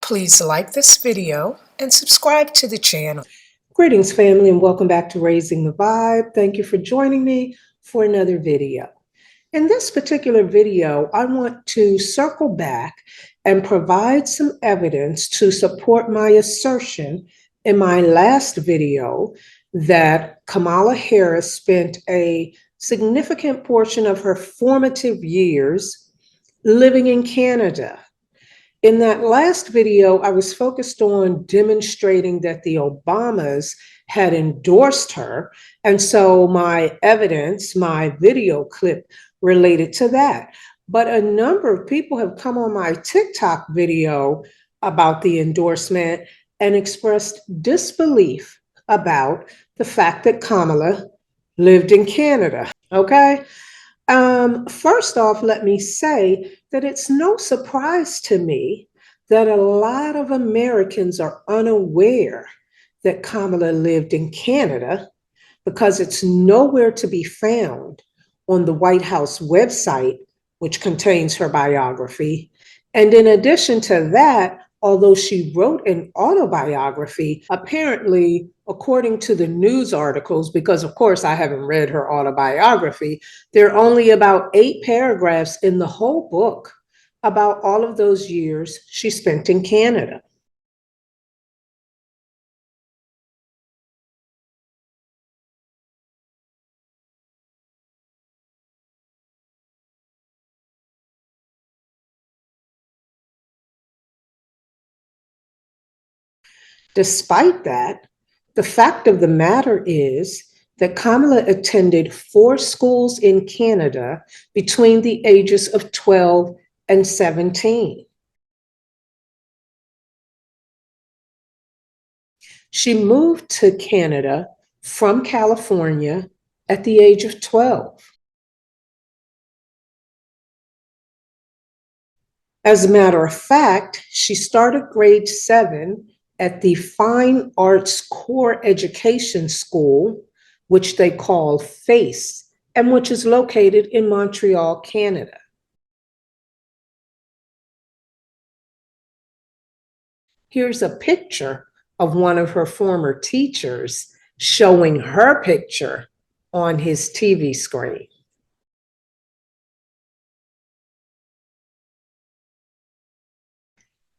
Please like this video and subscribe to the channel. Greetings, family, and welcome back to Raising the Vibe. Thank you for joining me for another video. In this particular video, I want to circle back and provide some evidence to support my assertion in my last video that Kamala Harris spent a significant portion of her formative years living in Canada. In that last video, I was focused on demonstrating that the Obamas had endorsed her. And so my evidence, my video clip related to that. But a number of people have come on my TikTok video about the endorsement and expressed disbelief about the fact that Kamala lived in Canada. Okay. First off, let me say that it's no surprise to me that a lot of Americans are unaware that Kamala lived in Canada because it's nowhere to be found on the White House website, which contains her biography. And in addition to that, although she wrote an autobiography, apparently, according to the news articles, because of course I haven't read her autobiography, there are only about 8 paragraphs in the whole book about all of those years she spent in Canada. Despite that, the fact of the matter is that Kamala attended 4 schools in Canada between the ages of 12 and 17. She moved to Canada from California at the age of 12. As a matter of fact, she started grade 7 at the Fine Arts Core Education School, which they call FACE, and which is located in Montreal, Canada. Here's a picture of one of her former teachers showing her picture on his TV screen.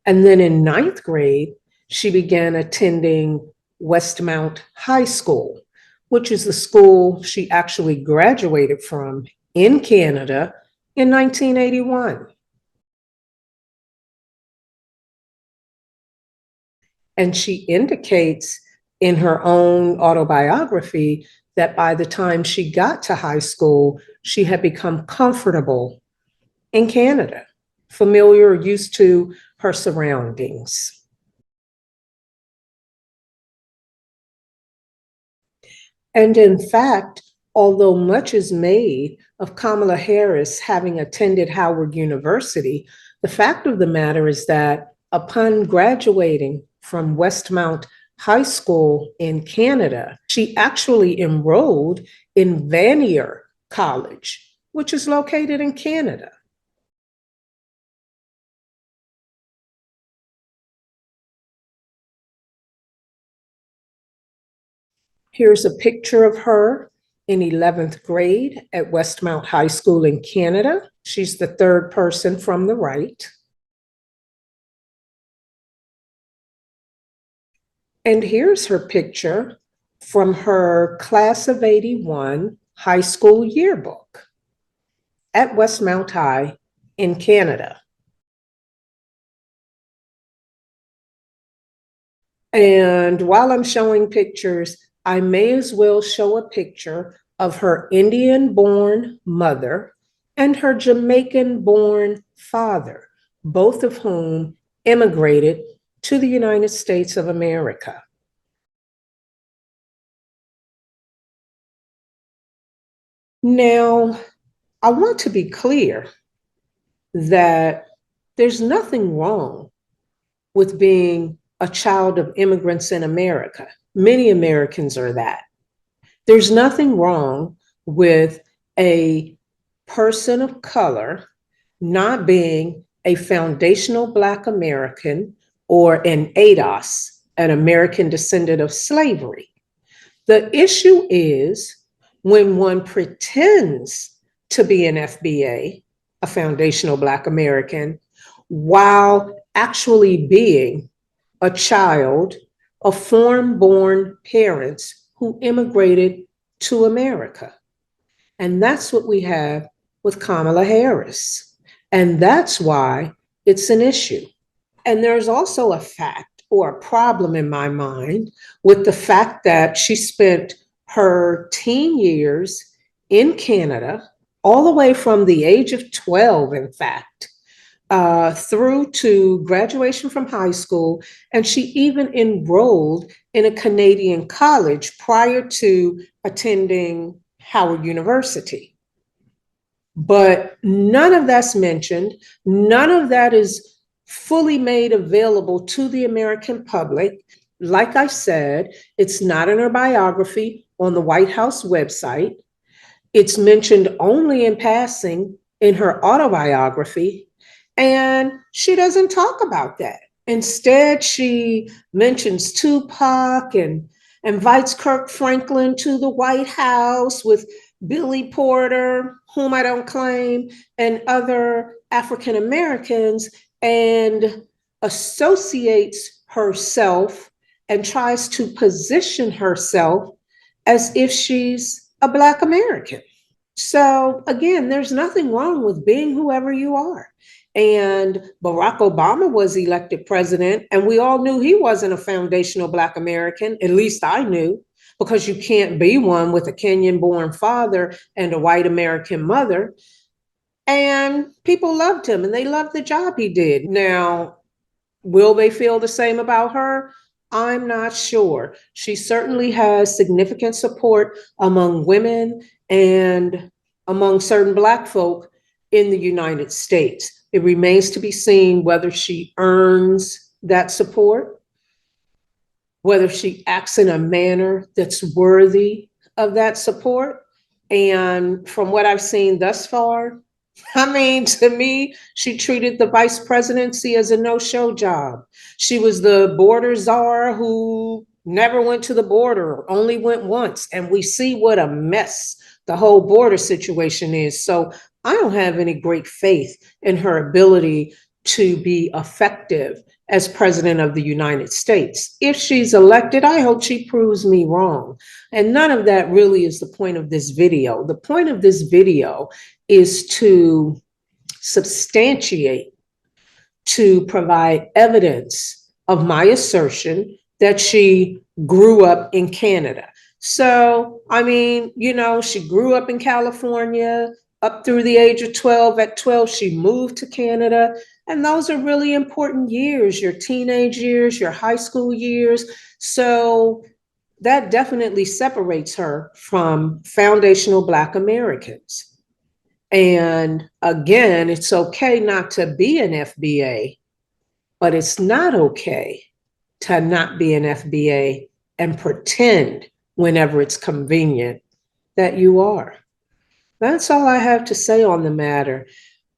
And then in 9th grade, she began attending Westmount High School, which is the school she actually graduated from in Canada in 1981. And she indicates in her own autobiography that by the time she got to high school, she had become comfortable in Canada, familiar, used to her surroundings. And in fact, although much is made of Kamala Harris having attended Howard University, the fact of the matter is that upon graduating from Westmount High School in Canada, she actually enrolled in Vanier College, which is located in Canada. Here's a picture of her in 11th grade at Westmount High School in Canada. She's the 3rd person from the right. And here's her picture from her class of 81 high school yearbook at Westmount High in Canada. And while I'm showing pictures, I may as well show a picture of her Indian-born mother and her Jamaican-born father, both of whom immigrated to the United States of America. Now, I want to be clear that there's nothing wrong with being a child of immigrants in America. Many Americans are that. There's nothing wrong with a person of color not being a foundational Black American or an ADOS, an American descendant of slavery. The issue is when one pretends to be an FBA, a foundational Black American, while actually being a child of foreign-born parents who immigrated to America. And that's what we have with Kamala Harris. And that's why it's an issue. And there's also a fact or a problem in my mind with the fact that she spent her teen years in Canada, all the way from the age of 12, in fact, through to graduation from high school. And she even enrolled in a Canadian college prior to attending Howard University. But none of that's mentioned. None of that is fully made available to the American public. Like I said, it's not in her biography on the White House website. It's mentioned only in passing in her autobiography, and she doesn't talk about that. Instead, she mentions Tupac and invites Kirk Franklin to the White House with Billy Porter, whom I don't claim, and other African Americans, and associates herself and tries to position herself as if she's a Black American. So again, there's nothing wrong with being whoever you are. And Barack Obama was elected president, and we all knew he wasn't a foundational Black American. At least I knew, because you can't be one with a Kenyan-born father and a white American mother. And people loved him, and they loved the job he did. Now, will they feel the same about her? I'm not sure. She certainly has significant support among women and among certain Black folk in the United States. It remains to be seen whether she earns that support, whether she acts in a manner that's worthy of that support. And from what I've seen thus far, I mean, to me, she treated the vice presidency as a no-show job. She was the border czar who never went to the border, only went once. And we see what a mess the whole border situation is. So I don't have any great faith in her ability to be effective as president of the United States. If she's elected, I hope she proves me wrong. And none of that really is the point of this video. The point of this video is to substantiate, to provide evidence of my assertion that she grew up in Canada. So, I mean, you know, she grew up in California up through the age of 12. At 12, she moved to Canada. And those are really important years, your teenage years, your high school years. So that definitely separates her from foundational Black Americans. And again, it's okay not to be an FBA, but it's not okay to not be an FBA and pretend whenever it's convenient that you are. That's all I have to say on the matter.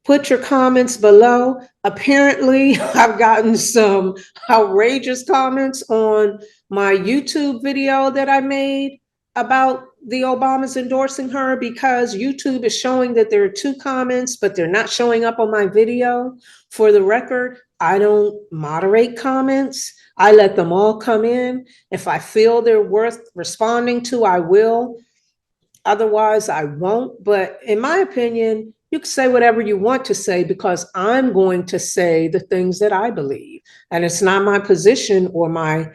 Put your comments below. Apparently, I've gotten some outrageous comments on my YouTube video that I made about the Obamas endorsing her, because YouTube is showing that there are 2 comments, but they're not showing up on my video. For the record, I don't moderate comments. I let them all come in. If I feel they're worth responding to, I will. Otherwise, I won't. But in my opinion, you can say whatever you want to say, because I'm going to say the things that I believe. And it's not my position or my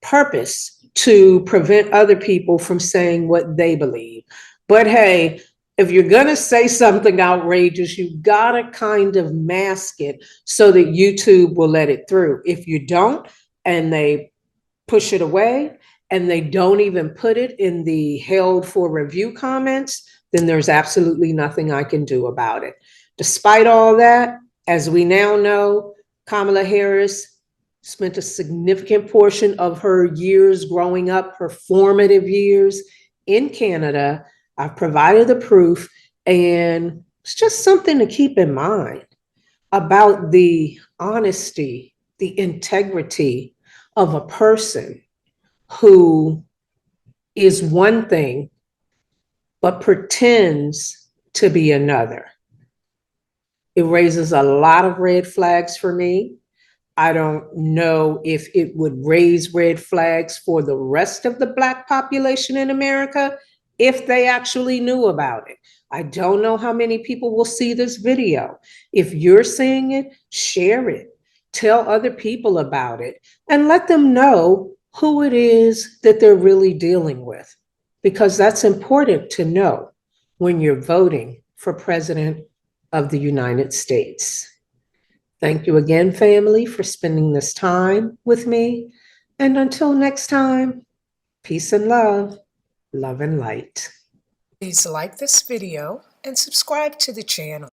purpose to prevent other people from saying what they believe. But hey, if you're going to say something outrageous, you got to kind of mask it so that YouTube will let it through. If you don't, and they push it away, and they don't even put it in the held for review comments, then there's absolutely nothing I can do about it. Despite all that, as we now know, Kamala Harris spent a significant portion of her years growing up, her formative years in Canada. I've provided the proof, and it's just something to keep in mind about the honesty, the integrity of a person who is one thing but pretends to be another. It raises a lot of red flags for me. I don't know if it would raise red flags for the rest of the Black population in America if they actually knew about it. I don't know how many people will see this video. If you're seeing it, share it. Tell other people about it and let them know who it is that they're really dealing with, because that's important to know when you're voting for President of the United States. Thank you again, family, for spending this time with me. And until next time, peace and love and light. Please like this video and subscribe to the channel.